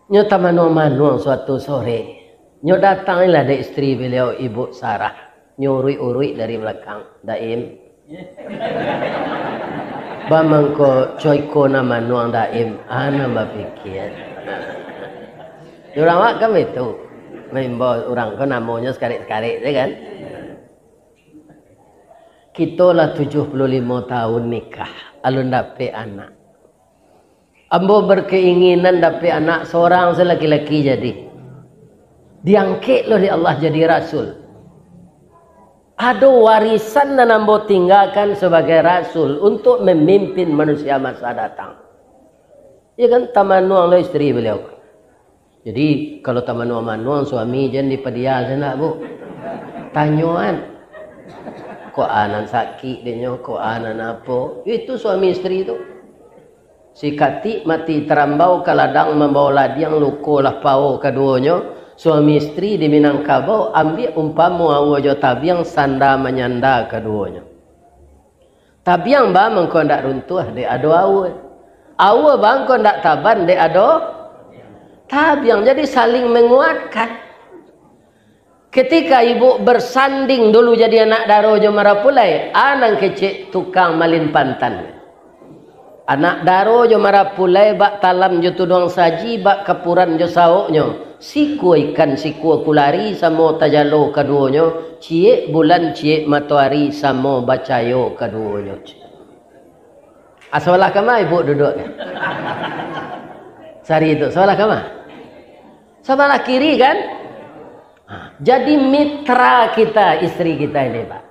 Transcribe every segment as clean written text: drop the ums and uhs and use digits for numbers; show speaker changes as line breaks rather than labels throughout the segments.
Nyo tamanu-manu suatu sore. Nyo datanglah dari istri beliau Ibu Sarah. Nyo urui-urui dari belakang. Daim. Bamangko coyko nama nuang daim. Ana berpikir. Orang wak kami itu. Membawa orang ko namanya sekali-sekali. Kan? Kita lah 75 tahun nikah. Alun dapat anak. Ambo berkeinginan dapat anak seorang laki-laki jadi. Diangkat oleh Allah jadi rasul. Ada warisan yang ambo tinggalkan sebagai rasul untuk memimpin manusia masa datang. Ya kan tamanuang lo istri beliau. Jadi kalau tamanuang suami jangan dipedia sana bu. Tanyuan. Kok anak sakit dia kok anak apa? Itu suami istri itu. Si kati mati terambau kaladang membawa ladiang luko lah pau keduanya. Suami istri di Minangkabau ambil umpamu awajo tabiang sanda menyanda keduanya. Tabiang ba mengko ndak runtuh de ado awe. Awe bang ko ndak taban de ado tabiang, jadi saling menguatkan. Ketika ibu bersanding dulu jadi anak darojo marapulai, anang kecik tukang malin pantan. Anak daro jo marapulai bak talam jo tudong saji bak kapuran jo saoknyo. Siku ikan siku kulari samo tajalo keduanya. Cie bulan cie matahari samo bacayo keduanya. Asalah kama ibu duduk. Sari itu salah kama. Sebelah kiri kan? Jadi mitra kita, istri kita ini Pak.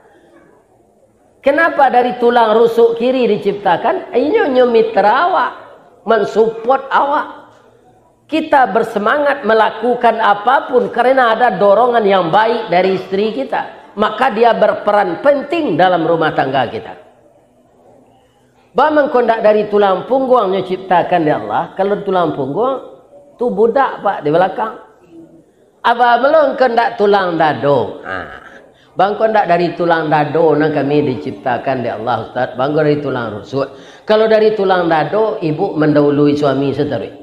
Kenapa dari tulang rusuk kiri diciptakan? Ini mitra awak, mensupport awak. Kita bersemangat melakukan apapun karena ada dorongan yang baik dari istri kita. Maka dia berperan penting dalam rumah tangga kita. Bamang kondak dari tulang punggungnya ciptakan ya Allah. Kalau tulang punggung, tu budak Pak di belakang. Abah belum kondak tulang dado. Bang kondak dari tulang dado nang kami diciptakan di Allah Ustaz. Bang dari tulang rusuk. Kalau dari tulang dado ibu mendahului suami seteri.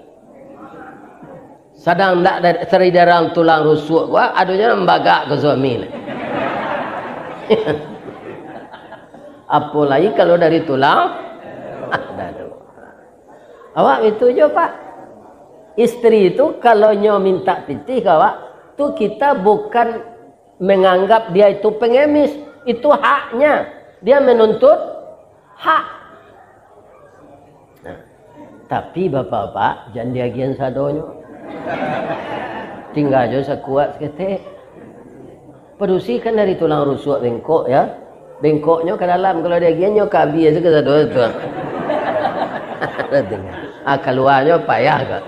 Sedang ndak dari darang tulang rusuk gua adunya membagak ke suami. Apalagi kalau dari tulang dado. Awak itu je Pak. Istri itu kalau nyo minta pitih awak tu kita bukan menganggap dia itu pengemis, itu haknya. Dia menuntut hak. Nah, tapi bapak-bapak jangan diagian sadonyo. Tinggal aja sekuat seketik. Perusikan dari tulang rusuk bengkok ya. Bengkoknya ke dalam, kalau diagiannya ke habis ke sado itu. Keluarnya payah kak.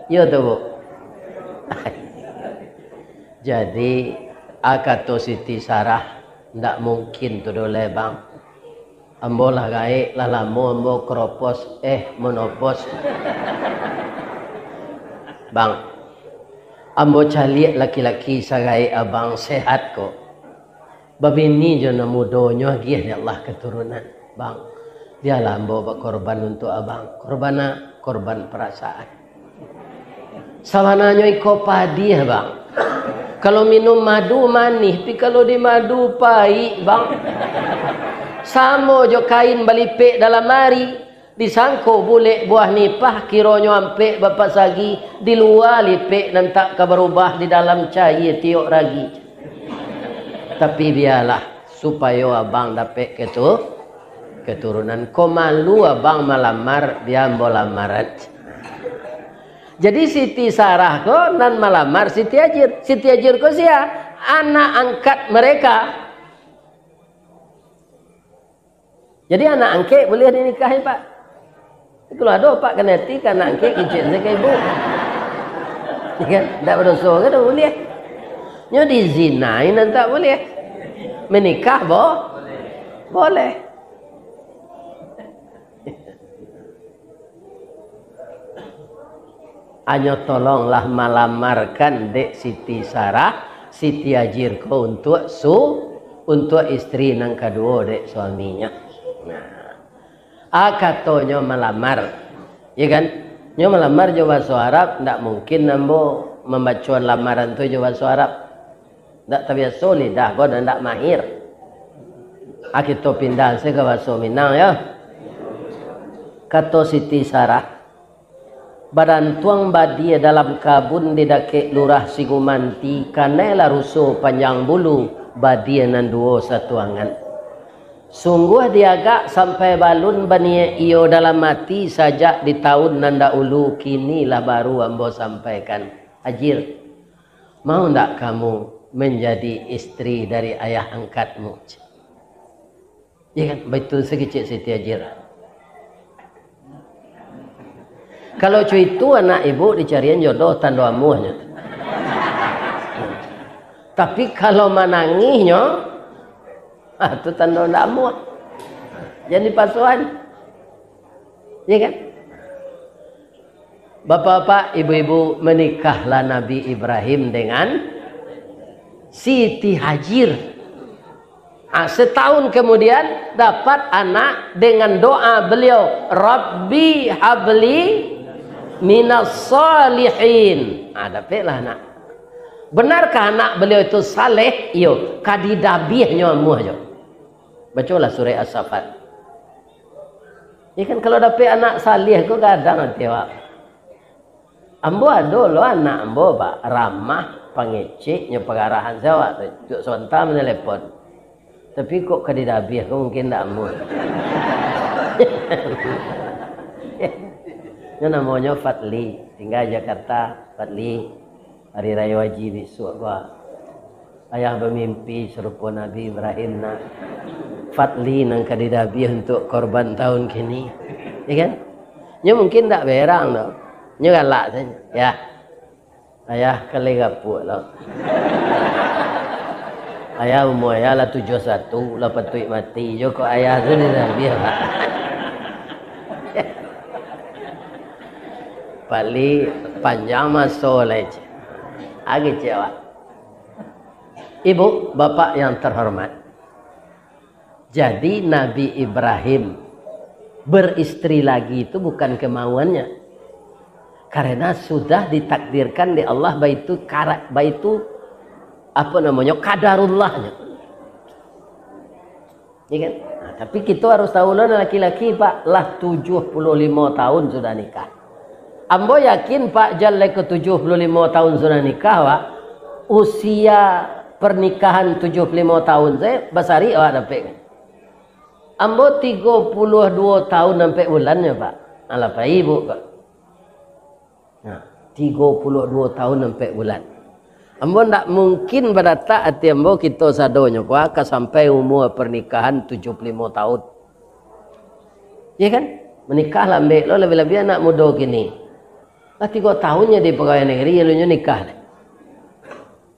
Ya tu bu. Jadi akato Siti Sarah ndak mungkin tu dole bang. Ambo lah gae lah lamo ambo keropos monopos. Bang. Ambo caliak laki-laki sagai abang sehat ko. Babini jo na mudonyo lagi ya Allah keturunan bang. Dia lah ambo korban untuk abang. Korban perasaan. Sawananya iko padi ya bang. Kalau minum madu manis, tapi kalau di madu pahit bang. Samo jo kain balipek dalam mari, disangko boleh buah nipah kironyo ampek bapak sagi di luar lipek nantak berubah di dalam cair tiok ragi. Tapi biarlah supaya abang dapat keturunan. Ko malu abang malamar dia lamarat. Jadi Siti Sarah ko nan malamar Siti Ajir. Siti Ajir ko sia anak angkat mereka. Jadi anak angkat boleh dinikahi Pak. Kalau ada Pak keneti kan anak angkat kicik saya ibu. Kan tak berdosa ke tak boleh. Nyo dizinain dan tak boleh. Menikah boleh. Hanya tolonglah malamarkan dek Siti Sarah, Siti Ajir ko untuk istri nang kedua dek suaminya. Nah, Katonyo melamar, ya kan? Nyo melamar jo bahasa Arab, ndak mungkin nambo membacuan lamaran tu jo bahasa Arab. Ndak terbiasa lidah kau dan ndak mahir. Kita pindah ke bahasa Minang ya. Kata Siti Sarah, badan tuang badia dalam kabun didake lurah Sigumanti, kanela rusuh panjang bulu badia nanduo satuangan. Sungguh diagak sampai balun bani iyo dalam mati saja di tahun nanda ulu, kinilah baru ambo sampaikan. Hajir, mau ndak kamu menjadi istri dari ayah angkatmu? Ya kan, betul sekecil Siti Hajir. Kalau cuy itu anak ibu dicarian jodoh tando amuhnya. Tapi kalau menangisnya, itu tanda ndak amuh. Jadi pasuan. Ya kan? Bapak-bapak, ibu-ibu, menikahlah Nabi Ibrahim dengan Siti Hajir. Setahun kemudian dapat anak dengan doa beliau, Rabbi habli minas salihin. Dapatlah anak. Benarkah anak beliau itu saleh? Iyo, kadidabihnya muahnya. Bacalah surah As-Saffat. Ya kan, kalau dapat anak saleh kok kadang nanti Pak. Ambo ada lo anak ambo Pak, ramah, pangecek, nya pengarahan Jawa tu. Sebentar menelepon. Tapi kok kadidabih kok mungkin tak ambo. Nya namanya Fatli, tinggal Jakarta, Fatli. Hari Raya Haji besok gua. Ayah bermimpi serupa Nabi Ibrahim nak Fatli nang kadidabi untuk korban tahun kini. Ya kan? Nya mungkin tak berang dah. Nya galak saja. Ya. Ayah kali gapuk lah. Ayah umur ayah lah 71, lah patut mati. Jo kok ayah tu ni dah biar. Fatli panjang masa lah. Agak cewek. Ibu, bapak yang terhormat. Jadi Nabi Ibrahim beristri lagi itu bukan kemauannya. Karena sudah ditakdirkan di Allah baitu apa namanya? Qadarullahnya. Ya kan? Nah, tapi kita harus tahu lah laki-laki Pak lah 75 tahun sudah nikah. Ambo yakin Pak Jalle ke 75 tahun sudah nikah Pak. Usia pernikahan 75 tahun saya basari awak dapat kan. Ambo 32 tahun sampai bulannya Pak. Alah Pak Ibu Pak. Nah, 32 tahun sampai bulan. Ambo ndak mungkin berata hati ambo kita sadonya Pak sampai umur pernikahan 75 tahun. Ya kan? Menikah lah ambek lo lebih-lebih anak muda gini. Lah 3 tahunnya di pegawai negeri lalunya nikah.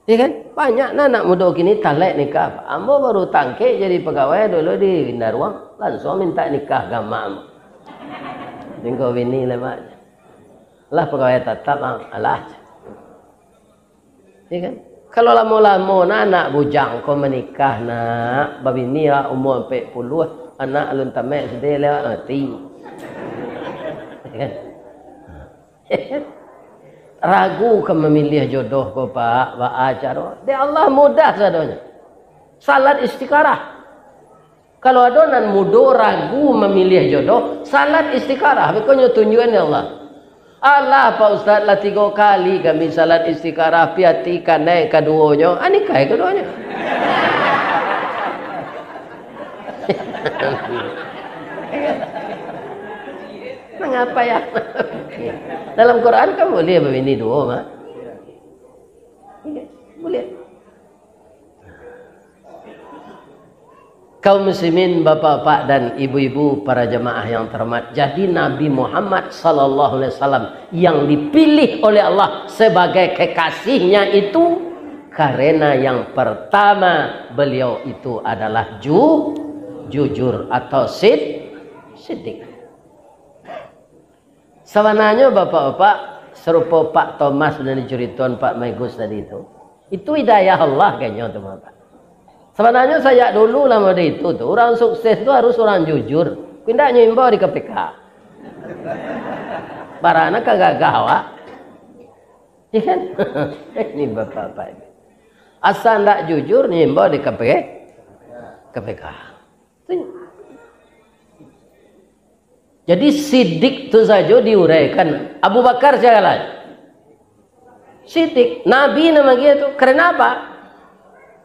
Ya kan? Banyak anak muda kini talek nikah. Ambo baru tangke jadi pegawai dulu di Windarwang, langsung minta nikah gamam. Tinggal bini lemak. Lah pegawai tetap alah. Ya kan? Kalau lama-lama anak bujang kau menikah nak babini lah umur 40, anak alun tamek sedih lewat mati. Ya kan? Ragu ke memilih jodoh ko Pak acara dia Allah mudah sadonya salat istikharah. Kalau ada nan mudo ragu memilih jodoh salat istikharah pokoknya tunjuan ya Allah. Allah Pak Ustaz lah 3 kali kami salat istikharah piati naik keduanya nikah keduanya. Mengapa ya? Dalam Quran kan boleh begini dua mah. Boleh. Kaum muslimin, bapak-bapak dan ibu-ibu para jemaah yang terhormat. Jadi Nabi Muhammad sallallahu alaihi wasallam yang dipilih oleh Allah sebagai kekasihnya itu karena yang pertama beliau itu adalah jujur atau siddiq. Sebenarnya bapak-bapak serupa Pak Thomas dan diceritakan Pak Maigus tadi itu hidayah Allah kayaknya teman-teman. Sebenarnya saya dulu lama itu tuh orang sukses itu harus orang jujur. Pindah nyimbo di KPK. Barana kagak gawa. Iya kan? Ini bapak-bapak ini. Asal ndak jujur nyimbo di KPK. Jadi sidik itu saja diuraikan. Abu Bakar jalan. Sidik, Nabi nama dia itu. Karena apa?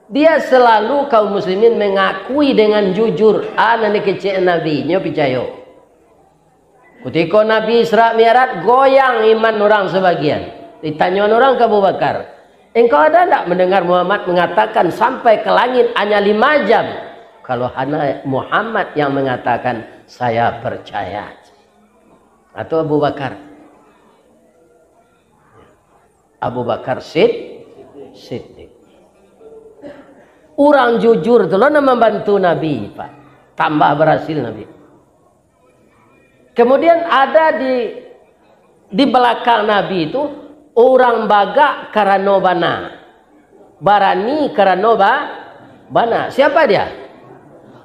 Dia selalu kaum muslimin mengakui dengan jujur. Nanti kecil Nabi, nyo percaya. Ketika Nabi Isra Mi'raj goyang iman orang sebagian. Ditanya orang ke Abu Bakar, engkau ada tak mendengar Muhammad mengatakan sampai ke langit hanya 5 jam? Kalau hanya Muhammad yang mengatakan saya percaya. Atau Abu Bakar? Abu Bakar Siddiq. Orang jujur itu loh membantu Nabi, Pak. Tambah berhasil Nabi. Kemudian ada di belakang Nabi itu orang baga karena bana. Barani karena bana. Siapa dia?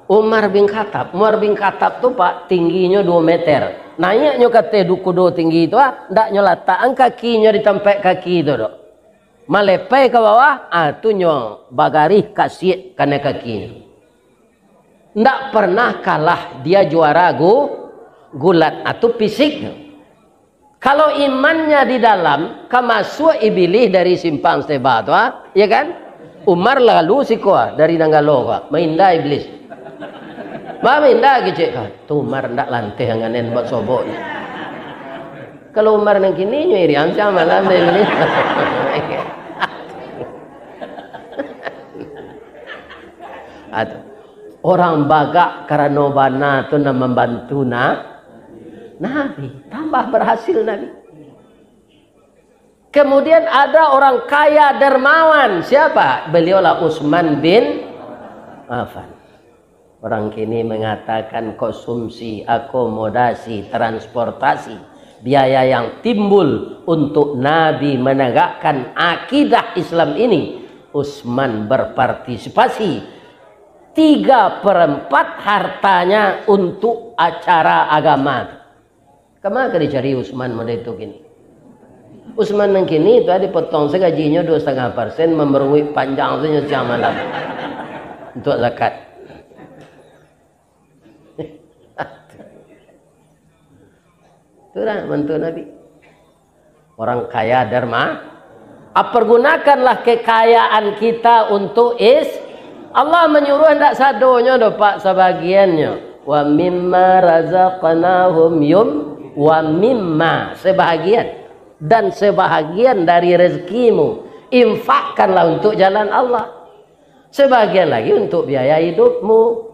Umar bin Khattab. Umar bin Khattab tuh Pak tingginya 2 meter. Nanya nyo kate dukudo tinggi itu ndak nyolatan kakinya di tempat kaki itu dok. Malepai ke bawah, tu nyo bagari kasih karena kakinya. Ndak pernah kalah dia juara gulat atau fisiknya. Kalau imannya di dalam, kamasuk iblis dari simpang Seba tu, ya kan? Umar lalu sikoa dari Nanggalo, mainda iblis. Minda gecek kan. Tu Umar ndak lantai nganen buat sobok. Kalau Umar nang kini nyo irian sama malam ini. Orang bagak karena bana tu nak membantu Nabi, tambah berhasil Nabi. Kemudian ada orang kaya dermawan, siapa? Beliaulah Utsman bin Affan. Orang kini mengatakan konsumsi, akomodasi, transportasi, biaya yang timbul untuk Nabi menegakkan akidah Islam ini, Utsman berpartisipasi 3/4 hartanya untuk acara agama. Kemana dicari Utsman pada itu gini? Utsman yang kini itu dipotong segajinya 2,5%, memerui panjang saja siang malam untuk zakat. Itulah bantu Nabi. Orang kaya derma. Pergunakanlah kekayaan kita untuk Allah menyuruh hendak sadonya do Pak sebagiannya. Wa mimma razaqnahum wa mimma sebahagian dan sebahagian dari rezekimu infakkanlah untuk jalan Allah. Sebagian lagi untuk biaya hidupmu.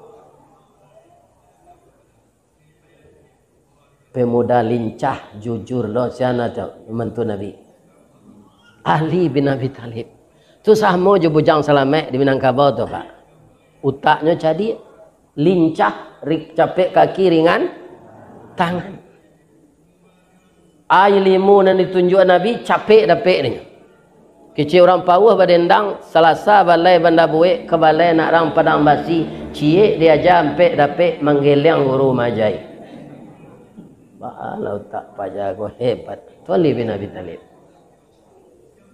Pemuda lincah, jujur loh, siapa mentu Nabi? Ali bin Abi Thalib. Tu sama je bujang Salamet di Minangkabau tu Pak. Utaknya jadi lincah, capek kaki ringan tangan. Ilmu yang ditunjuk Nabi capek dapet ni. Kecil orang pawah badendang Selasa balai Bandar Buik ke balai nak rang Padang Basi, cie dia jampe dapet menggeleng guru majai. Kalau tak pajago hebat. Tu Ali bin Abi Thalib.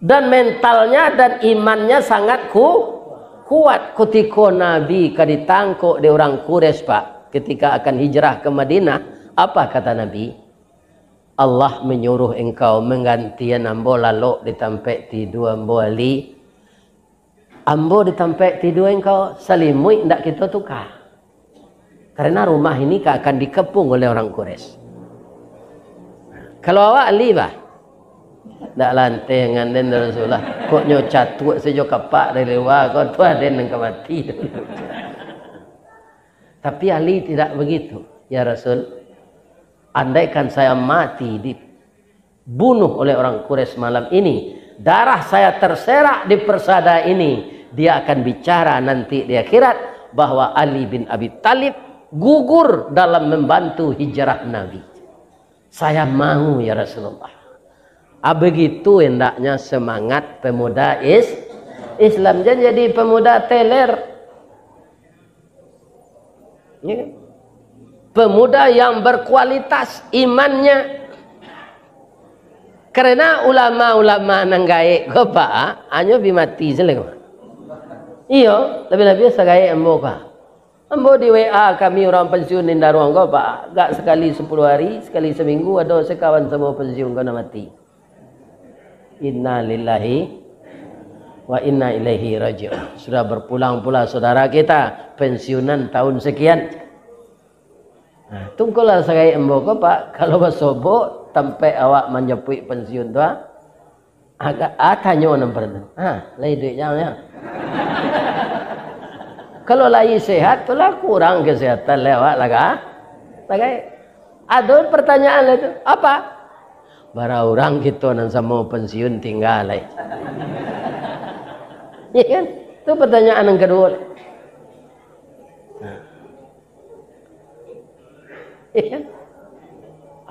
Dan mentalnya dan imannya sangat kuat. Ketika Nabi ditangkuk di orang Quraisy Pak, ketika akan hijrah ke Madinah, apa kata Nabi? Allah menyuruh engkau menggantian ambo lalu di tempat tidur ambo ali. Ambo di tempat tidur engkau salimui ndak kita tukar. Karena rumah ini akan dikepung oleh orang Quraisy. Kalau awak Ali bah, tak lantai dengan den Rasulullah. Kok nyo catut sejo kapak dari luar, kau tu ada yang mati. Tapi Ali tidak begitu. Ya Rasul, andaikan saya mati dibunuh oleh orang Quraisy malam ini, darah saya terserak di persada ini, dia akan bicara nanti di akhirat bahwa Ali bin Abi Thalib gugur dalam membantu hijrah Nabi. Saya mau ya Rasulullah. Begitu hendaknya semangat pemuda Islam. Jangan jadi pemuda teler. Ya. pemuda yang berkualitas imannya. Karena ulama-ulama nang gae ko pa anyo bimati seleng. Iyo, lebih-lebih segae embo ka. Embo di WA kami orang pensiun di Daruang ko pa, gak sekali 10 hari, sekali seminggu ada sekawan semua pensiun kena mati. Inna lillahi wa inna ilaihi raji'un. Sudah berpulang pula saudara kita pensiunan tahun sekian. Nah, tunggulah segae embo ko pa, kalau basobo sampai awak menjepui pensiun tu agak tanya orang pernah. Lai duit jangan ya. Kalau lagi sehat tu lah kurang kesehatan lewat laga. Ada pertanyaan itu apa? Bara orang kita nan sama pensiun tinggal lai. Ya kan? Itu pertanyaan yang kedua. Ya kan?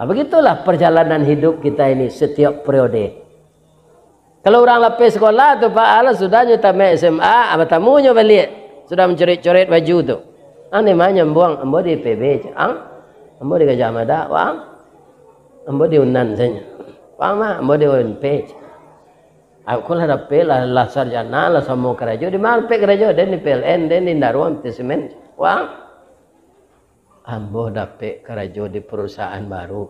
Begitulah perjalanan hidup kita ini setiap periode. Kalau orang lapis sekolah tu Pak Allah sudah tamat SMA, apa tamunya balik. Sudah mencoret-coret baju tu. Ni mana buang ambo di PB. Ambo di Gajah Mada, wang. Ambo di Unan saja. Wang mah ambo di UNP. Aku lah dapat lah sarjana lah sama kerja di mana kerja dan di PLN dan di Daruang Tesimen. Wang. Ambo dapat kerja di perusahaan baru.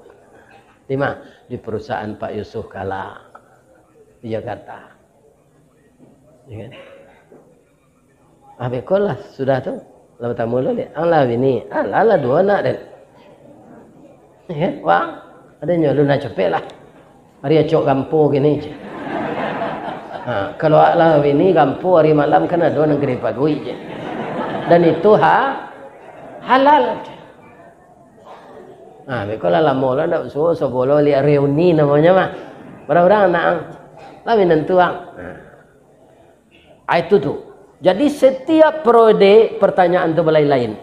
Di mana? Di perusahaan Pak Yusuf Kala di Jakarta. Ya kan? Lah sudah tu. Lalu tamu lu dia. Allah ini. Allah dua anak dan. Ya, wang. Ada nyolu nak cepet lah. Hari acok kampung gini je. Kalau Allah ini kampung hari malam kan ada negeri pagui je. Dan itu halal. Bekolah lama lah nak suruh sebolo lihat reuni namanya mah. Orang-orang nak. Lalu nentuang. Itu tu. Jadi setiap periode pertanyaan tu lain-lain.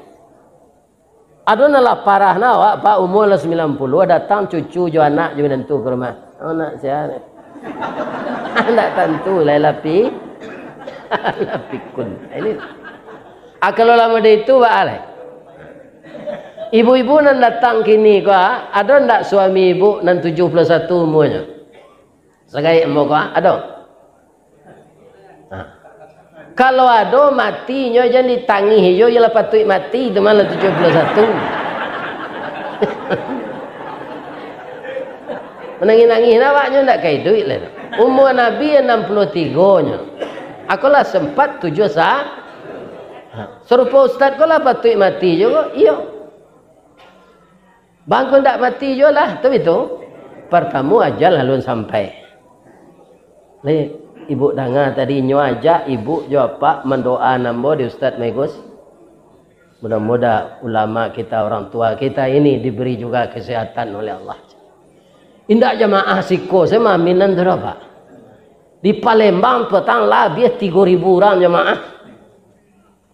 Ada nalah parah nak Pak umur lah 90 datang cucu jo anak jo nentu ke rumah. Anak saya. Anak tentu lai lapi. Lapi kun. Ini. Kalau lama dia itu Pak alai. Ibu-ibu nan datang kini ko ada ndak suami ibu nan 71 umurnya? Segai embok ada? Kalau ada matinya jangan ditangi hijau ialah patut mati itu malah 71. Menangis-nangis awaknya ndak kai duit lah. Umur Nabi 63 nya. Aku lah sempat 7 sah. Serupa ustaz kau lah patut mati juga. Iya. Bangkul ndak mati juga lah. Tapi tu pertama ajal lalu sampai. Ibu dengar tadi ajak ibu jawab pak mendoa nambo di Ustaz Megus. Mudah-mudahan ulama kita orang tua kita ini diberi juga kesehatan oleh Allah. Indak jamaah siko saya maminan berapa? Di Palembang petang lah biar 3.000 orang jamaah.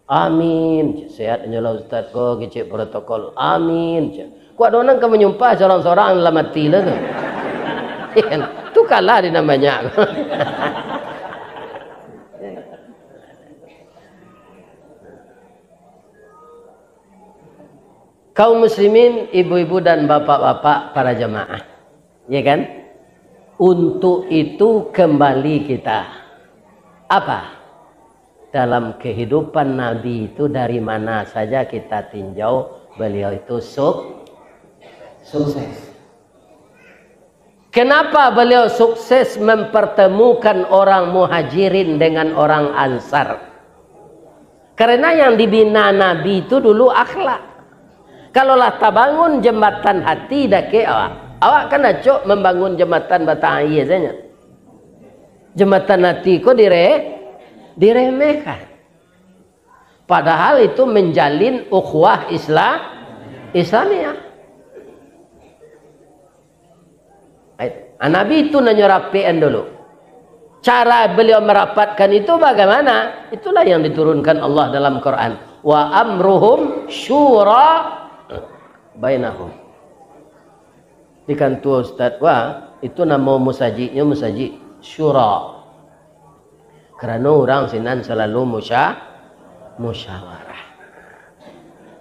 Amin. Sehatnya lah Ustaz ko kecil protokol. Amin. Kuat orang ke menyumpah seorang-seorang lah mati lah tu. Tu kalah di namanya. Kaum muslimin, ibu-ibu dan bapak-bapak para jamaah. Ya kan? Untuk itu kembali kita. Apa? Dalam kehidupan Nabi itu dari mana saja kita tinjau beliau itu sukses. Kenapa beliau sukses mempertemukan orang muhajirin dengan orang ansar? Karena yang dibina Nabi itu dulu akhlak. Kalaulah tak bangun jembatan hati dah ke awak kan acok membangun jembatan batang air saja. Jembatan hati kok diremehkan. Padahal itu menjalin ukhuwah Islamiyah. Nabi itu rapian dulu. Cara beliau merapatkan itu bagaimana? Itulah yang diturunkan Allah dalam Quran. Wa amruhum syura bainahum. Di kantor Ustaz itu nama musajidnya musajid syura. Kerana orang sinan selalu musyawarah.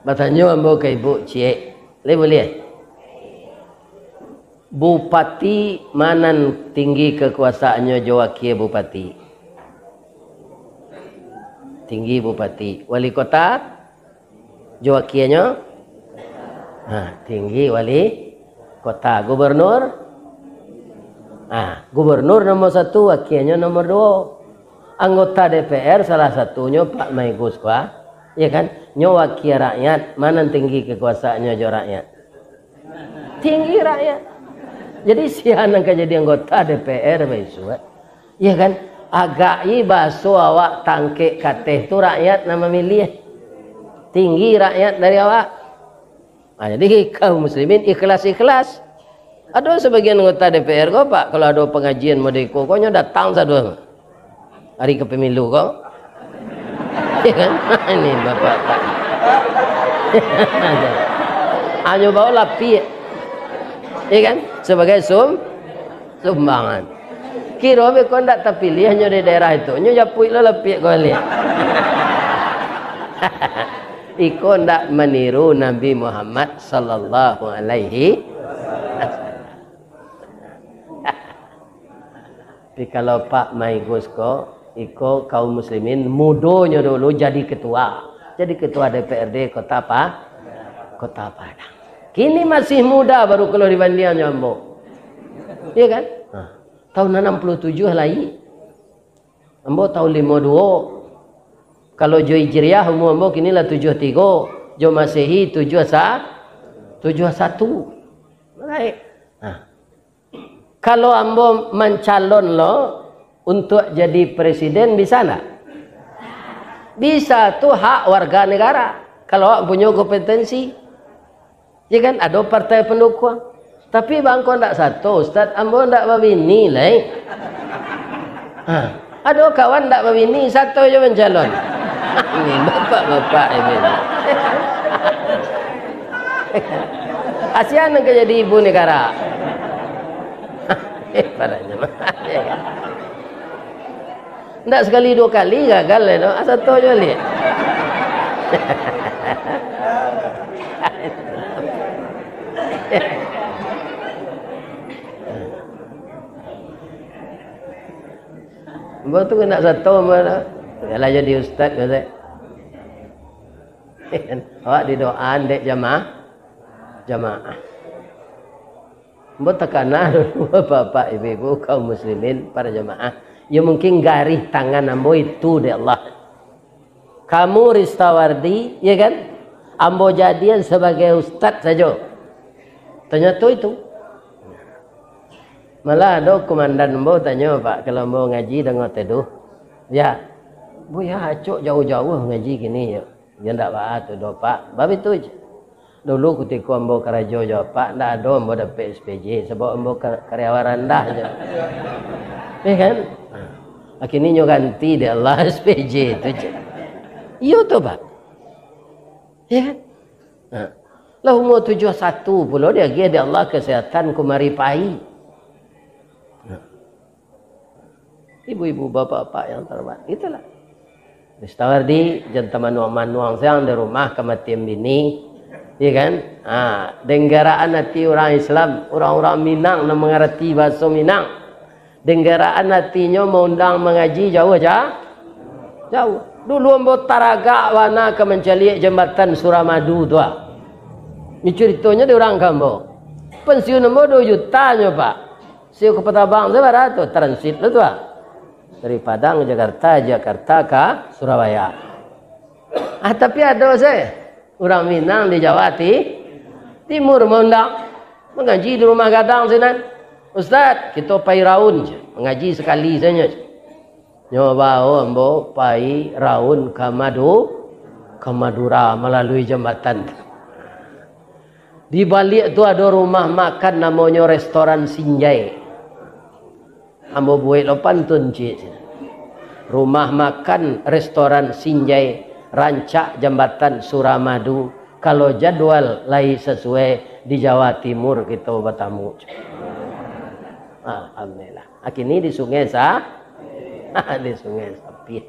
Bertanya ambo ke ibu cik, boleh. Bupati manan tinggi kekuasaannya jawaki bupati. Tinggi bupati. Wali kota jawakiannya tinggi wali kota. Gubernur gubernur nomor 1, wakilnya nomor 2. Anggota DPR salah satunya Pak Maigus Pak. Ya kan? Nyo wakil rakyat, mana tinggi kekuasaannya jo rakyat? Tinggi rakyat. Jadi siapa yang jadi anggota DPR besok? Ya kan? Agak baso awak tangke kateh tu rakyat nama milih. Tinggi rakyat dari awak. Jadi kaum muslimin ikhlas-ikhlas. Ada sebagian anggota DPR kok Pak, kalau ada pengajian Modeko, kok datang satu hari ke pemilu kok. Ya kan? Ini Bapak Pak. Hanya bawa lapi. Ya kan? Sebagai sumbangan. Kira kau ndak terpilih hanya di daerah itu. Nyo japui lah lapi kau lihat. Iko ndak meniru Nabi Muhammad sallallahu alaihi wasallam. Tapi kalau Pak Maigus iko kaum muslimin mudonya dulu jadi ketua. Jadi ketua DPRD Kota Padang. Kini masih muda baru keluar dibandingkan Ambo. Iya kan? Tahun 67 lagi. Ambo tahun 52. Kalau Jo Hijriah umur Ambo kini lah 73. Jo Masehi 71. Baik. Kalau Ambo mencalon lo untuk jadi presiden bisa enggak? Bisa, tuh hak warga negara. Kalau punya kompetensi. Ya kan ada partai pendukung. Tapi bangko ndak satu, Ustaz Ambo ndak babini lah. Ada kawan ndak babini, satu aja mencalon. Ini bapak-bapak ini. Asian yang jadi ibu negara. Padanya. Ndak sekali 2 kali gagal ya, no? Satu aja lihat. Mbak tu kena satu mana? Kalau jadi ustaz kata. Awak di doa dek jamaah. Mbak tekanan bapak ibu kaum muslimin para jamaah. Ya mungkin garis tangan ambo itu deh Allah. Kamu Ristawardi, ya kan? Ambo jadian sebagai ustaz saja. Ternyata itu. Malah ada komandan ambo tanya Pak, kalau ambo ngaji dengan teduh. Ya, bu ya acok jauh-jauh ngaji gini ya. Ya ndak Pak tu do Pak. Bab itu aja. Dulu ketika ambo kerajo jawab Pak, ndak ada ambo dapat SPJ sebab ambo karyawan rendah aja. Ya kan? Akhirnya nyo ganti deh Allah SPJ itu je. Iyo tu Pak. Ya kan? Lah umur 71 pula dia dia Allah kesehatan kumari pai. Ibu-ibu bapak-bapak yang terhormat. Itulah. Ristawardi jantan manuang sayang di rumah kematian bini. Ya kan? Denggaraan hati orang Islam, orang-orang Minang yang mengerti bahasa Minang. Denggaraan hatinya mengundang mengaji jauh aja. Jauh. Dulu ambo taraga wana ke mencaliak jembatan Suramadu tu. Ini ceritanya di orang kambo. Pensiun ambo 2 jutanya Pak. Siu ke Petabang seberapa tu transit tu. Dari Padang Jakarta ke Surabaya. Tapi ada saya orang Minang di Jawa Timur mengundang mengaji di rumah gadang sana. Ustaz, kita pai raun je. Mengaji sekali saja. Nyoba ambo pai raun ke Madura melalui jembatan. Di balik tu ada rumah makan namanya restoran Sinjai. Ambo buat lo pantun cik. Rumah makan restoran Sinjai rancak jembatan Suramadu. Kalau jadwal lain sesuai di Jawa Timur kita bertamu. Alhamdulillah. Akhirnya di Sungai di Sungai Sapi.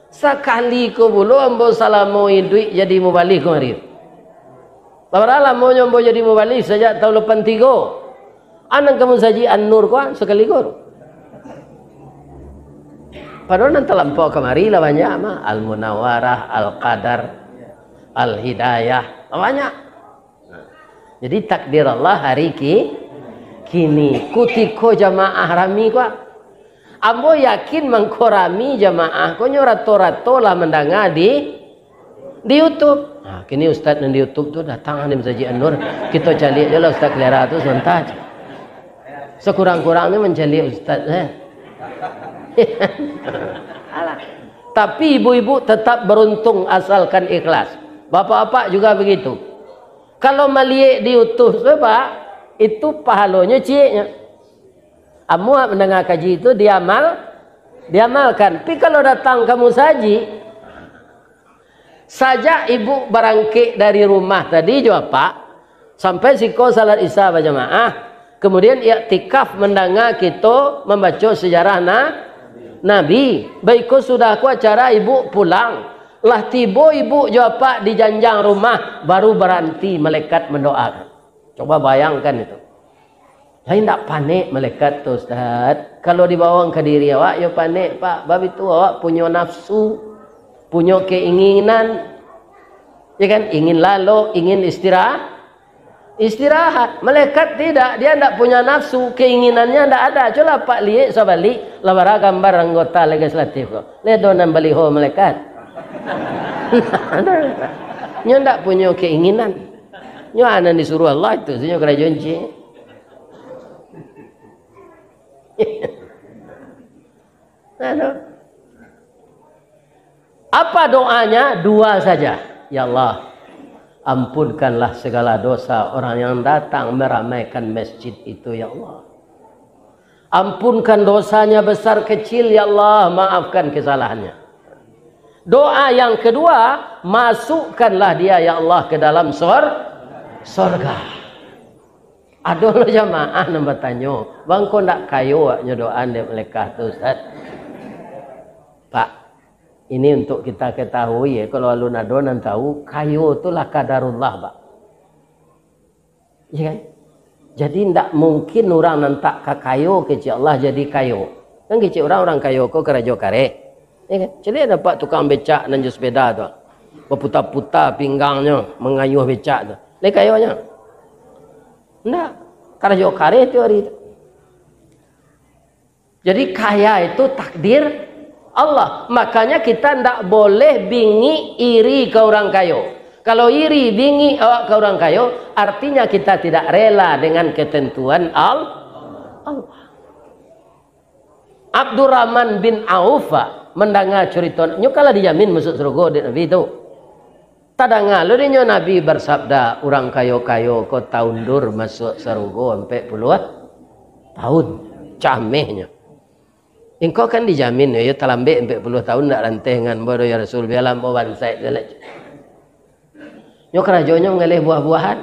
Sekali ko bulu ambo salamoi duit jadi mau balik kemari. Lawarala mau nyombo jadi mubalik sejak tahun 83. Anang kamu saji an-nur kuan sekaligur. Padahal nanti lampau kemari lah banyak mah al-munawarah, al-qadar, al-hidayah, banyak. Jadi takdir Allah hari kini kutiko jamaah rami kuat. Ambo yakin mengkorami jamaah ko rato-rato lah mendengar di YouTube. Nah, kini ustaz di YouTube tu datang di Masjid An-Nur, kita cari aja lah ustaz Kelera tu sebentar. Sekurang-kurangnya mencari ustaz Tapi ibu-ibu tetap beruntung asalkan ikhlas. Bapak-bapak juga begitu. Kalau melihat di YouTube sebab itu pahalanya ciknya. Amu mendengar kaji itu diamalkan. Tapi kalau datang kamu saja ibu berangkit dari rumah tadi jawab Pak sampai siko salat isya berjamaah, kemudian i'tikaf mendengar kita membaca sejarah Nabi. Baikku sudah ku acara ibu pulang. Lah tiba ibu jawab Pak di janjang rumah baru berhenti malaikat mendoakan. Coba bayangkan itu. Saya tidak panik malaikat tu Ustaz. Kalau dibawa ke diri awak, ya panik Pak. Bab itu awak punya nafsu, punya keinginan, ya kan? Ingin lalu, ingin istirahat. Malaikat tidak, dia tidak punya nafsu, keinginannya tidak ada. Coba Pak lihat sabali, labara gambar anggota legislatif. Lihat donan baliho malaikat. Nyo tidak punya keinginan. Nyo anan disuruh Allah itu, nyo kerajaan cik. Apa doanya? Dua saja. Ya Allah, ampunkanlah segala dosa orang yang datang meramaikan masjid itu ya Allah. Ampunkan dosanya besar kecil ya Allah, maafkan kesalahannya. Doa yang kedua, masukkanlah dia ya Allah ke dalam surga. Aduh lo jamaah nambah tanya, bang kau nak kayu nyodoan dek malaikat tu Ustaz? Pak, ini untuk kita ketahui ya, kalau alun adonan tahu kayu itulah kadarullah Pak. Ya kan? Jadi tidak mungkin orang nantak ke kayu kecil Allah jadi kayu. Kan kecil orang kayu kau kerajo kare. Ya kan? Jadi dapat tukang becak dan sepeda tu, berputar-putar pinggangnya mengayuh becak tu. Lek kayunya. Enggak, karena jauh kare teori itu. Jadi kaya itu takdir Allah. Makanya kita tidak boleh bingi iri ke orang kaya. Kalau iri bingi awak ke orang kaya, artinya kita tidak rela dengan ketentuan Allah. Abdurrahman bin Auf mendengar cerita, nyukala dijamin masuk surga Nabi itu. Tadanga lalu Nabi bersabda, orang kayo-kayo kau taundur masuk surga sampai puluhan tahun camehnya. Engkau kan dijamin ya talambe sampai puluh tahun tak rantengan bodoh ya Rasul bialam bawan saya jelek. Nyo kerajonyo ngalih buah-buahan.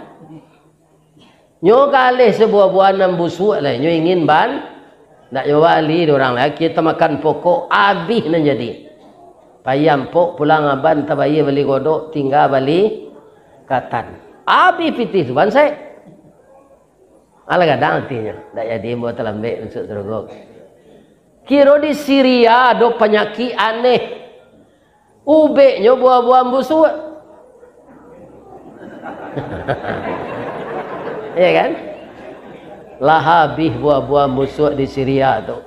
Nyo kalih sebuah-buahan nan busuk lah nyo ingin ban nak nyo wali orang lagi kita makan pokok habis nan jadi. Payam pok pulang aban tabayi beli godok tinggal bali katan. Abi pitih tu ban saya. Ala kadang artinya tak jadi buat talambe masuk surga. Kiro di Syria ada penyakit aneh. Ubeknya buah-buahan busuk. Iya kan? Lah habis buah-buahan busuk di Syria tu.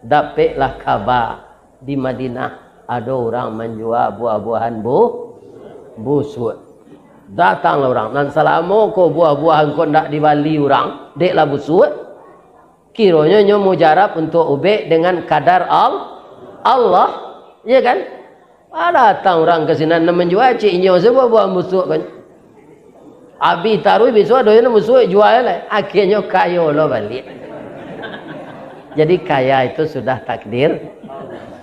Dapatlah kabar di Madinah ada orang menjual buah-buahan busuk. Datanglah orang. Dan selama kau buah-buahan kau tak dibali orang, deklah busuk. Kiranya nyo mujarab untuk ubek dengan kadar Allah. Ya kan? Datang orang ke sini nak menjual cik nyo sebuah-buahan busuk kan. Abi taruh besok doyan busuk jual lah. Akhirnya kaya lo balik. Jadi kaya itu sudah takdir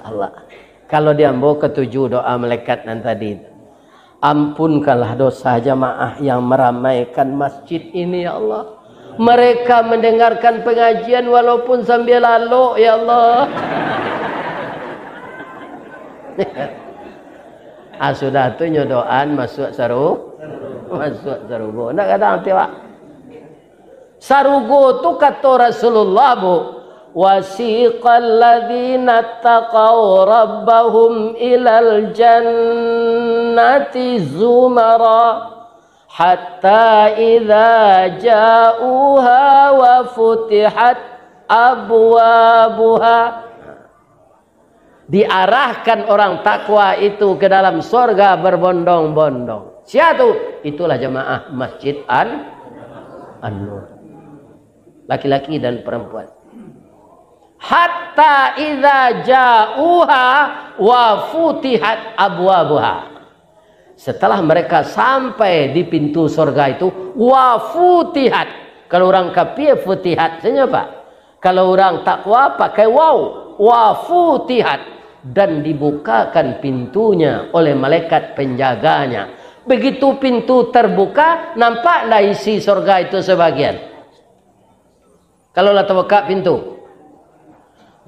Allah. Kalau diambil ketujuh doa malaikat nan tadi. Ampunkanlah dosa jamaah yang meramaikan masjid ini ya Allah. Mereka mendengarkan pengajian walaupun sambil lalu ya Allah. Sudah tu nyodoan masuk masuk sarugo. Nak kata nanti Pak. Sarugo tu kata Rasulullah bu. Wasiqal ladzina taqaw rabbahum ilal jannati zumara hatta idza ja'uha wa futihat abwabuha. Diarahkan orang takwa itu ke dalam surga berbondong-bondong. Siapa? Itulah jemaah Masjid An-Nur. Laki-laki dan perempuan. Hatta idza ja'uha wa futihat abwabuha. Setelah mereka sampai di pintu surga itu, wa futihat. Kalau orang kafir futihat saja Pak. Kalau orang takwa pakai waw, wa futihat. Dan dibukakan pintunya oleh malaikat penjaganya. Begitu pintu terbuka, nampak tak isi surga itu sebagian? Kalau lah terbuka pintu,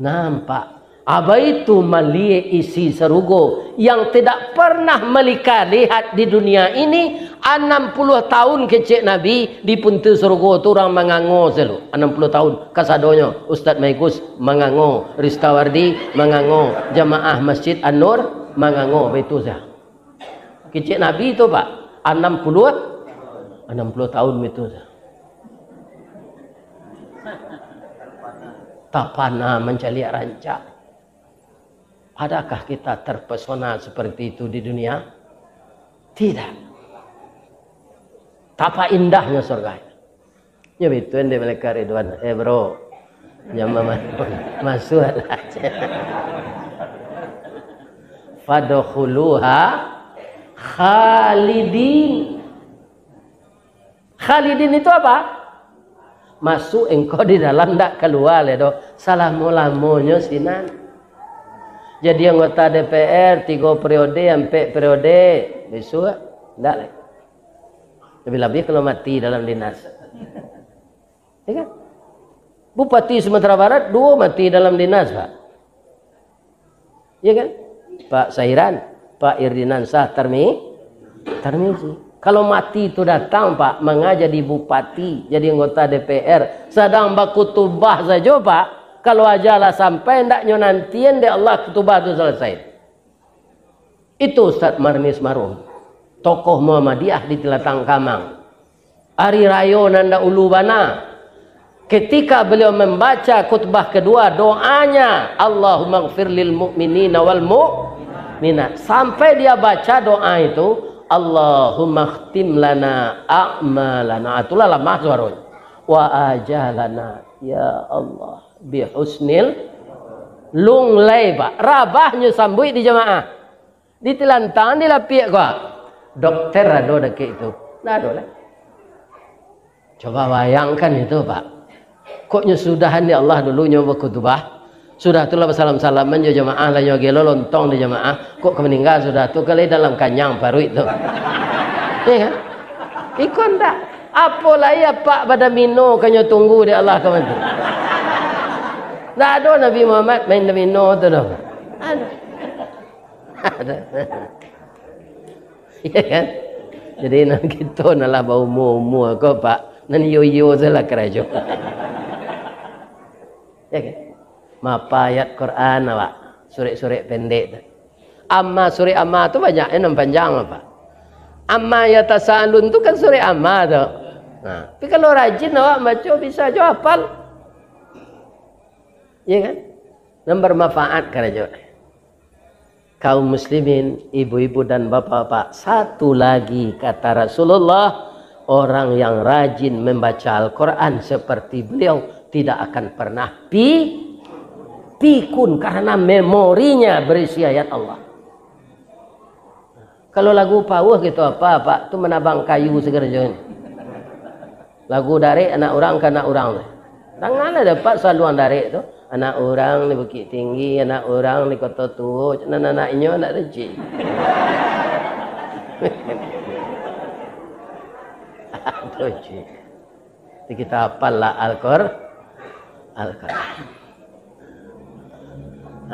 nampak. Apa itu malie isi serugo yang tidak pernah Malika lihat di dunia ini. 60 tahun kecil Nabi di pintu serugo tu orang mengango selalu. 60 tahun kasadonyo Ustaz Maikus mengango, Ristawardi mengango, jamaah Masjid An-Nur mengango. Itu saja kecil Nabi itu Pak. 60 tahun itu saja. Tak pernah mencari rancak. Adakah kita terpesona seperti itu di dunia? Tidak. Tapa indahnya surga. Ya betul di Malaikat Ridwan. Bro, jangan masuk aja. Fadkhuluha khalidin. Khalidin itu apa? Masuk engkau di dalam, tak keluar le do. Salah mula-mulanya sinan. Jadi anggota DPR 3 periode sampai periode besok enggak lagi. Lebih-lebih kalau mati dalam dinas. Ya kan? Bupati Sumatera Barat 2 mati dalam dinas, Pak. Ya kan? Pak Sairan, Pak Irdinansyah Tarmizi. Kalau mati itu datang, Pak, menjadi bupati, jadi anggota DPR, sedang bakutubah saja, Pak. Kalau ajalah sampai ndaknya nantian deh Allah ketubah itu selesai. Itu Ustaz Marnis Marum, tokoh Muhammadiyah di Telatang Kamang. Hari Raya Nanda Ulu Bana. Ketika beliau membaca khutbah kedua, doanya Allahumma ighfir lil mu'minina wal mu'minat. Sampai dia baca doa itu, Allahumma khtim lana a'malana. Itulah lamah suaranya. Wa ajalana ya Allah bihusnil lunglai Pak. Rabahnya sambui di jemaah. Di telantang di lapik kok. Dokter ada dekat itu. Nah, ada lah. Coba bayangkan itu Pak. Koknya sudahan di Allah dulu nyoba khutbah. Sudah itulah salam-salaman jo jemaah lah nyoge lontong di jemaah. Kok meninggal sudah tu kali dalam kanyang baru itu. Ya kan? Ikon tak? Apalah ya Pak pada mino kanyo tunggu di Allah kawan tu. Tak ada Nabi Muhammad main mino tu dah. Ada. Ya kan? Jadi nak kita naklah bau umur kau Pak. Nan yo salah kerajo. Ya kan? Mapa ayat Quran awak. Surat-surat pendek tu. Amma surat Amma tu banyak enam panjang apa? Amma yatasalun tu kan surat Amma tu. Nah, tapi kalau rajin awak baca bisa jo hafal. Ya kan? Dan bermanfaat kerajo. Kaum muslimin, ibu-ibu dan bapak-bapak, satu lagi kata Rasulullah, orang yang rajin membaca Al-Quran seperti beliau tidak akan pernah pikun karena memorinya berisi ayat Allah. Kalau lagu pawah gitu apa Pak, tu menabang kayu segera join. Lagu dari anak orang ke anak orang. Tangan ada Pak saluan dari itu. Anak orang di Bukit Tinggi, anak orang di Kota Tua, anak-anaknya anak rejik. Aduh, cik. Kita hafallah Al-Quran.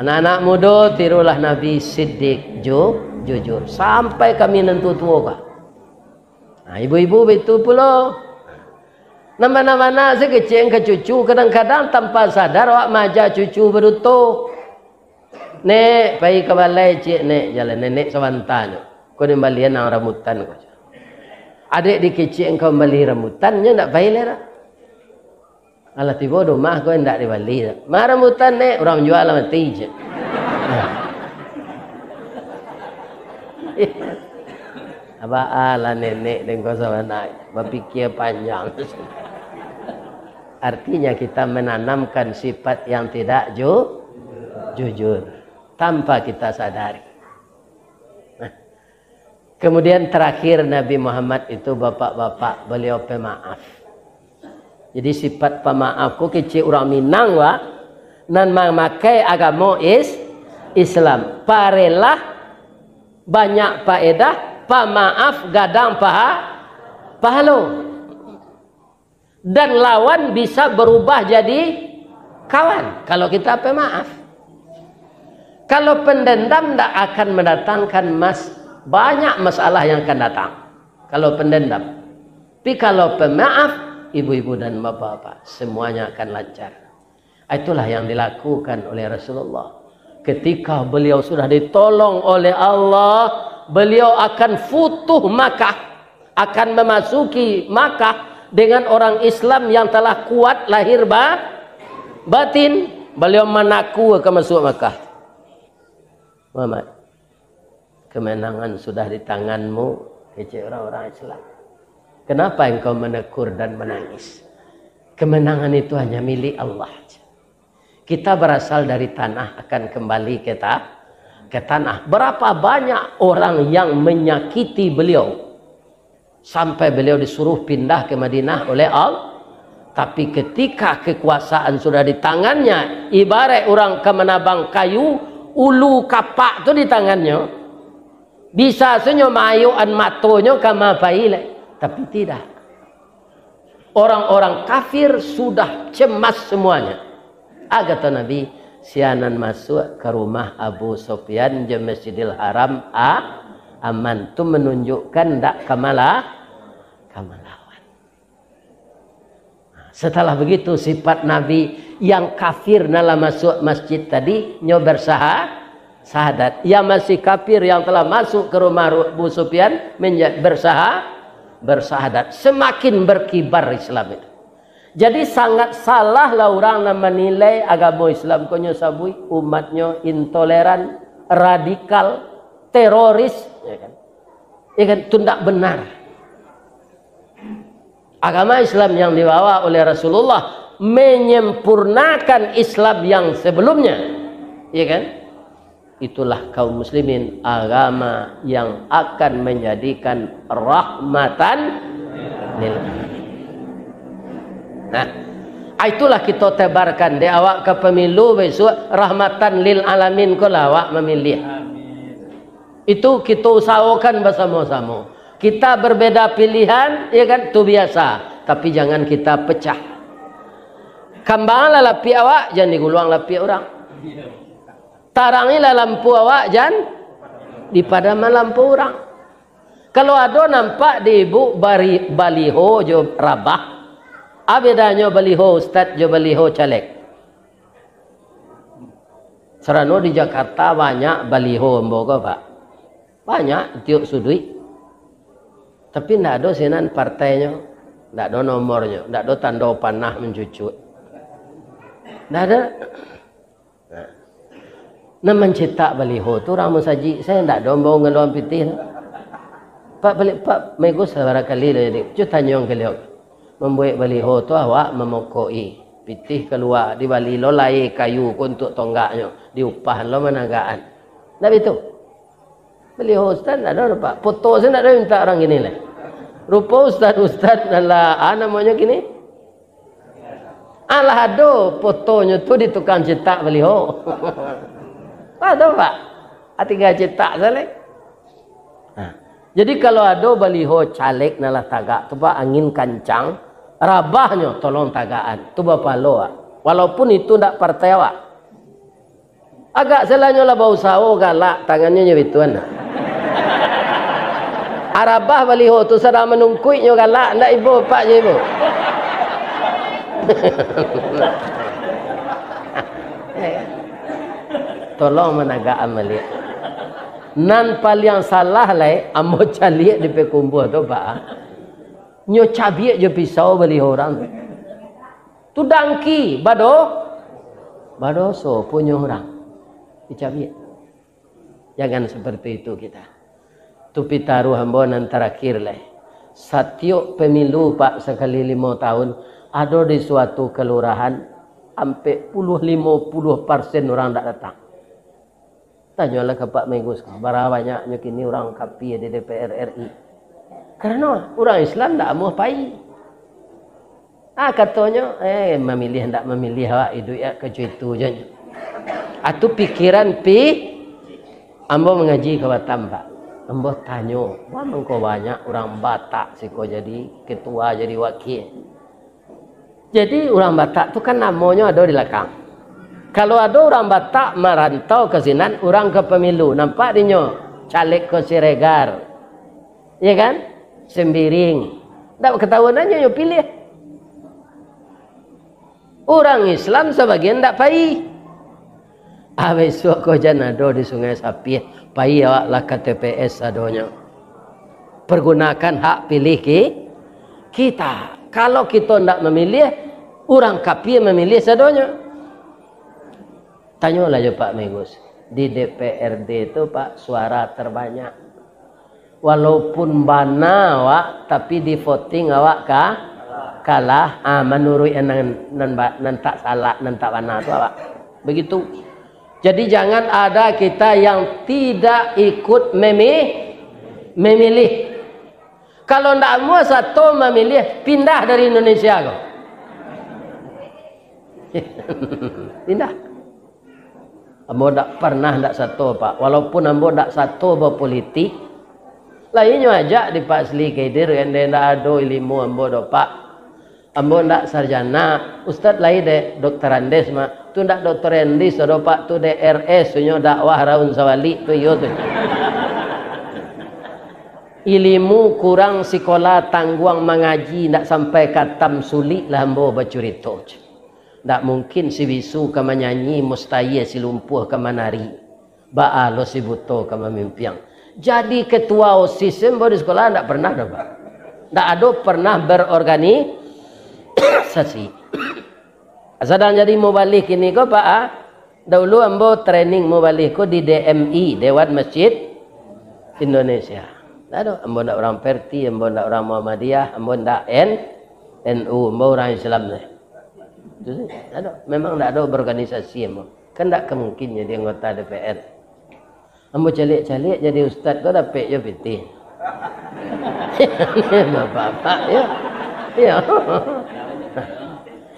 Anak-anak muda tirulah Nabi Siddiq jujur sampai kami nentu tua kah. Nah, ibu-ibu itu pula. Nama-nama si kecil ke cucu kadang-kadang tanpa sadar awak maja cucu berutuh. Nek, pergi ke balai cik nek jalan nenek sewantan. Kau ni balian ang rambutan kau. Adik di kecil engkau beli rambutannya ndak baik lera. Alah tiba rumah kau ndak dibeli. Mah rambutan nek orang jual mati je. Apa ala nenek dan kau sawana berfikir panjang. Artinya kita menanamkan sifat yang tidak jujur tanpa kita sadari. Nah, kemudian terakhir Nabi Muhammad itu bapak-bapak beliau pemaaf. Jadi sifat pemaafku kecil orang Minang wa nan memakai agama Islam. Parelah banyak faedah, pemaaf gadang pahalo. Dan lawan bisa berubah jadi kawan kalau kita pemaaf. Kalau pendendam tidak akan mendatangkan banyak masalah yang akan datang kalau pendendam. Tapi kalau pemaaf, ibu-ibu dan bapak-bapak semuanya akan lancar. Itulah yang dilakukan oleh Rasulullah. Ketika beliau sudah ditolong oleh Allah, beliau akan futuh Makkah, akan memasuki Makkah dengan orang Islam yang telah kuat lahir batin. Beliau menaku ke masuk Makkah. Muhammad, kemenangan sudah di tanganmu, kecil orang-orang Islam. Kenapa engkau menekur dan menangis? Kemenangan itu hanya milik Allah. Kita berasal dari tanah, akan kembali ke tanah. Berapa banyak orang yang menyakiti beliau sampai beliau disuruh pindah ke Madinah oleh Allah. Tapi ketika kekuasaan sudah di tangannya, ibarat orang ke menabang kayu, ulu kapak tu di tangannya, bisa senyum ayuan matonya kama baile. Tapi tidak, orang-orang kafir sudah cemas semuanya. Agata Nabi sianan masuk ke rumah Abu Sufyan di Masjidil Haram aman. Itu menunjukkan tak kamalah. Setelah begitu sifat Nabi yang kafir dalam masuk masjid tadi nyobar sahadat. Yang masih kafir yang telah masuk ke rumah Abu Sufyan bersahadat. Semakin berkibar Islam itu. Jadi sangat salah lah orang yang menilai agama Islam konyo sabui umatnya intoleran, radikal, teroris, ya kan? Ya kan? Itu tidak benar. Agama Islam yang dibawa oleh Rasulullah menyempurnakan Islam yang sebelumnya, ya kan? Itulah kaum muslimin, agama yang akan menjadikan rahmatan lil alamin. Nah, itulah kita tebarkan di awak ke pemilu besok rahmatan lil alamin ko awak memilih. Itu kita usahakan bersama-sama. Kita berbeda pilihan, ya kan, itu biasa. Tapi jangan kita pecah. Kambanganlah lapi awak, jangan diguluang lapi orang. Tarangilah lampu awak, jangan dipadaman lampu orang. Kalau ada nampak di ibu baliho jo rabah, bedanya baliho ustad jo baliho caleg. Serano di Jakarta banyak baliho mbogo pak, banyak tiuk sudui. Tapi tidak ada sinan partainya, tidak ada nomornya, tidak ada tanda panah mencucut. Tidak ada. Nah, mencetak baliho tu ramu saji. Saya tidak ada mau ngeluang pitih. Pak balik Pak megus sebarang kali lah jadi. Cuba tanya orang kalian. Membuat baliho tu awak memokoi pitih keluar di bali lo lai kayu untuk tonggaknya diupah lo menagaan. Tidak betul. Beliau ustaz tak ada Pak. Foto saya tak ada minta orang gini lah. Rupa ustaz adalah namanya gini. Alah ada fotonya tu di tukang cetak beliau. Ada Pak. Tinggal cetak salah. Jadi kalau ada baliho caleg nalah tagak tu Pak angin kancang, rabahnya tolong tagaan. Tu Bapak lo. Walaupun itu tak partai awak. Agak selanya lah bau sawo galak tangannya nyebituan. Arabah baliho tu sedang menungkui nyo galak ndak ibu pak je ibu. Tolong menagak amalia. Nan paling salah lai amo caliak di pekumbuh tu pak. Nyo cabiak je pisau baliho orang tu. Tu dangki badoso punya orang. Dicabiak. Jangan seperti itu kita. Tu pitaruh hamba nan terakhir lah. Setiap pemilu pak sekali 5 tahun ada di suatu kelurahan sampai 50% orang tak datang. Tanyalah ke Pak Megus, berapa banyaknya kini orang kapi di DPR RI. Karena orang Islam tak mau pai. Katanya memilih tak memilih awak itu ya kecuali je. Atau pikiran ambo mengaji ke Batam pak. Ambo tanya, wah mengko banyak orang Batak sih kau jadi ketua jadi wakil. Jadi orang Batak tu kan namanya ada di belakang. Kalau ada orang Batak merantau ke Sinan, orang ke pemilu, nampak dinyo caleg ke Siregar, ya kan? Sembiring, tak ketahuannya yo pilih. Orang Islam sebagian tak pai. Besok kau jangan ada di Sungai Sapih, pai awak lah ke TPS adonya. Pergunakan hak pilih kita. Kalau kita tidak memilih, orang kapi memilih sadonya. Tanyalah je Pak Megus. Di DPRD itu Pak suara terbanyak. Walaupun bana awak, tapi di voting awak kalah. Menurut yang nan tak salah, nan tak bana tu awak. Begitu. Jadi jangan ada kita yang tidak ikut memilih. Kalau tidak mau satu memilih, pindah dari Indonesia kau. Pindah. Ambo tak pernah tak satu pak. Walaupun ambo tak satu berpolitik, lainnya aja di Pak Sli Kaidir yang dia tak ada ilmu ambo do pak. Ambo tak sarjana. Ustaz lain deh Dokter Andes mah. Tu tak Dokter Andes do pak tu DRS sunyo dakwah raun sawali tu yo tu. Ilmu kurang sekolah tangguang mengaji nak sampai katam sulit lah ambo bercerita. Tak mungkin si bisu ke menyanyi, mustahil si lumpuh ke menari. Ba'alo si buto ke memimpiang. Jadi ketua OSIS ambo di sekolah tak pernah dah pak. Tak ada pernah berorganisasi. Sedang jadi mau balik ini kok pak. Dahulu ambo training mau balik ko di DMI, Dewan Masjid Indonesia. Tak ada, ambo nak orang Perti, ambo nak orang Muhammadiyah, ambo nak NU, ambo orang Islam ni. Itu sih, tak ada. Memang tak ada berorganisasi ambo. Kan tak kemungkin jadi anggota DPR. Ambo calik-calik jadi ustaz tu dapat je piti. Bapak-bapak ya. Ya.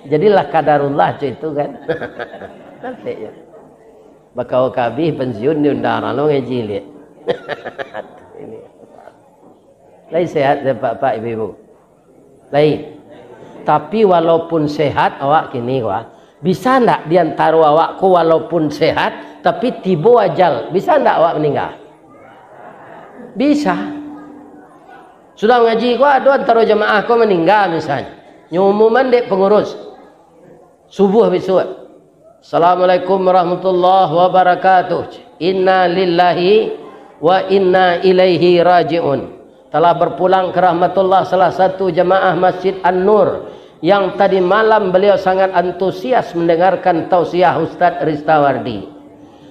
Jadilah kadarullah itu kan. Dapat je. Bakau kabih pensiun di undangan lo ngaji lihat. Ini. Lain sehat Bapak Ibu. Lain. Tapi walaupun sehat awak kini bisa ndak diantara awakku walaupun sehat tapi tiba ajal, bisa ndak awak meninggal? Bisa. Sudah ngaji ada antara jemaah meninggal misalnya. Nyumuman dek pengurus. Subuh besok. Assalamualaikum warahmatullahi wabarakatuh. Inna lillahi wa inna ilaihi raji'un. Telah berpulang ke rahmatullah salah satu jemaah Masjid An-Nur yang tadi malam beliau sangat antusias mendengarkan tausiah Ustaz Ristawardi.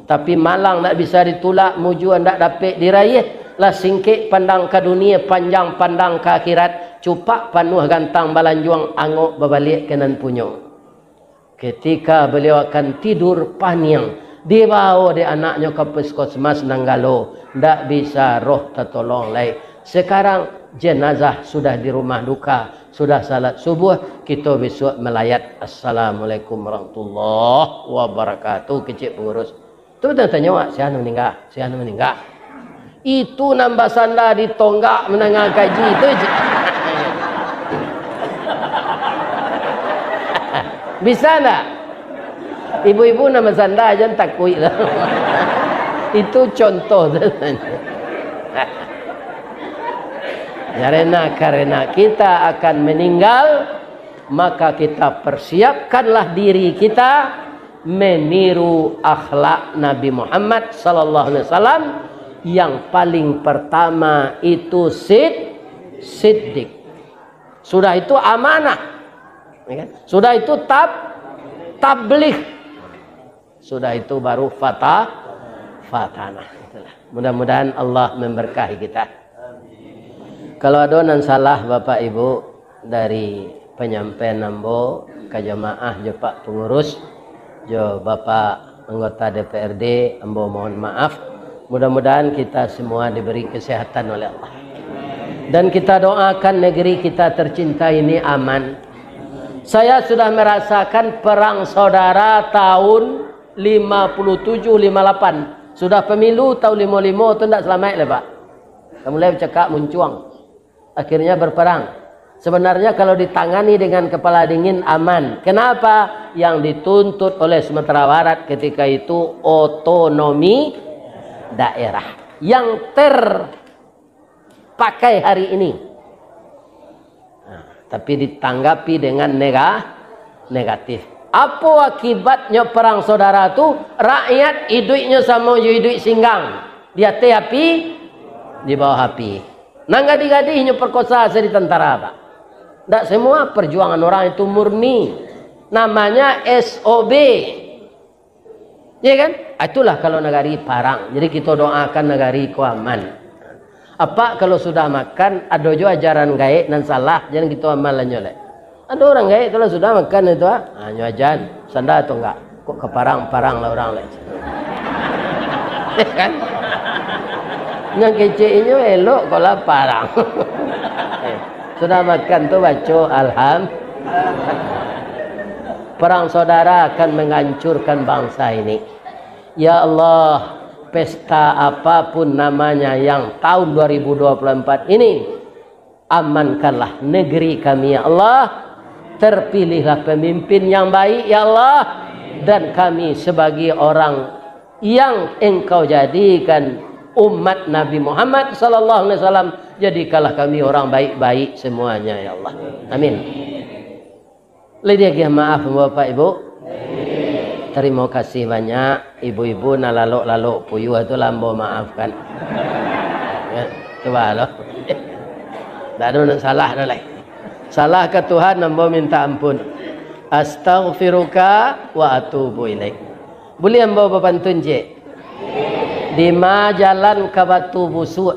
Tapi malang tak bisa ditolak, mujuan tak dapat diraih. Lah singkit pandang ke dunia, panjang pandang ke akhirat, cupak panuh gantang balanjuang angok berbalik kenan punyo. Ketika beliau akan tidur paniang, dibawa di anaknya ke puskesmas Nanggalo, tak bisa roh tertolong lagi. Sekarang jenazah sudah di rumah duka, sudah salat subuh, kita besok melayat assalamualaikum warahmatullahi wabarakatuh kecil pengurus. Tu tanya wak, siapa meninggal? Siapa meninggal? Itu nambah sanda di tonggak menengah kaji itu. Bisa tak? Ibu-ibu nama sanda aja takui lah. Itu contoh. Karena kita akan meninggal, maka kita persiapkanlah diri kita meniru akhlak Nabi Muhammad sallallahu alaihi wasallam. Yang paling pertama itu siddiq. Sudah itu amanah. Sudah itu tabligh. Sudah itu baru fatanah. Mudah-mudahan Allah memberkahi kita. Kalau ada yang salah Bapak Ibu dari penyampaian nambo ke jamaah jo Pak pengurus jo Bapak anggota DPRD, ambo mohon maaf. Mudah-mudahan kita semua diberi kesehatan oleh Allah. Dan kita doakan negeri kita tercinta ini aman. Saya sudah merasakan perang saudara tahun 57-58. Sudah pemilu tahun 55 itu tidak selamat lah Pak. Kamu mulai bercakap muncuang. Akhirnya berperang. Sebenarnya kalau ditangani dengan kepala dingin aman. Kenapa? Yang dituntut oleh Sumatera Barat ketika itu otonomi daerah. Yang terpakai hari ini. Nah, tapi ditanggapi dengan negatif. Apa akibatnya perang saudara itu? Rakyat hidupnya sama hidup singgang. Dia api di bawah api. Nah gadi-gadinya perkosa di tentara Pak. Tidak semua perjuangan orang itu murni. Namanya SOB. Ya kan? Itulah kalau negari parang. Jadi kita doakan negari ku aman. Apa kalau sudah makan ada juga ajaran gaib dan salah jangan kita amalan nyolek. Ada orang gaib kalau sudah makan itu ajan sanda atau enggak? Kok ke parang-parang lah orang lain. Ya kan? Yang kecilnya elok kalau parang. Sudah makan tuh baca perang saudara akan menghancurkan bangsa ini. Ya Allah, pesta apapun namanya yang tahun 2024 ini, amankanlah negeri kami ya Allah. Terpilihlah pemimpin yang baik ya Allah. Dan kami sebagai orang yang engkau jadikan umat Nabi Muhammad sallallahu alaihi wasallam, jadikanlah kami orang baik-baik semuanya ya Allah. Amin. Lidia maaf Bapak Ibu. Terima kasih banyak ibu-ibu na lalok-lalok puyuh itu lambo maafkan. Ya, coba loh. Tak ada salah dah lah. Salah ke Tuhan nambo minta ampun. Astaghfiruka wa atubu ilaik. Boleh ambo bapantun je. Di ma jalan ke Batu Busuk,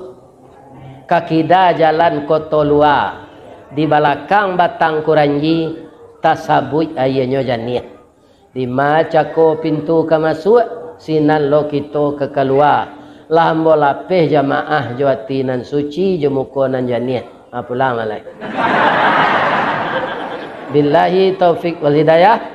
kakida jalan Kotolua, di belakang Batang Kuranji, tasabut ayahnya janiah. Di ma cako pintu ke masuk, sinan lo kito ke keluar. Lambo lapeh jamaah jawatinan suci jemukonan janiah. Pulang malai. Billahi taufik wal hidayah.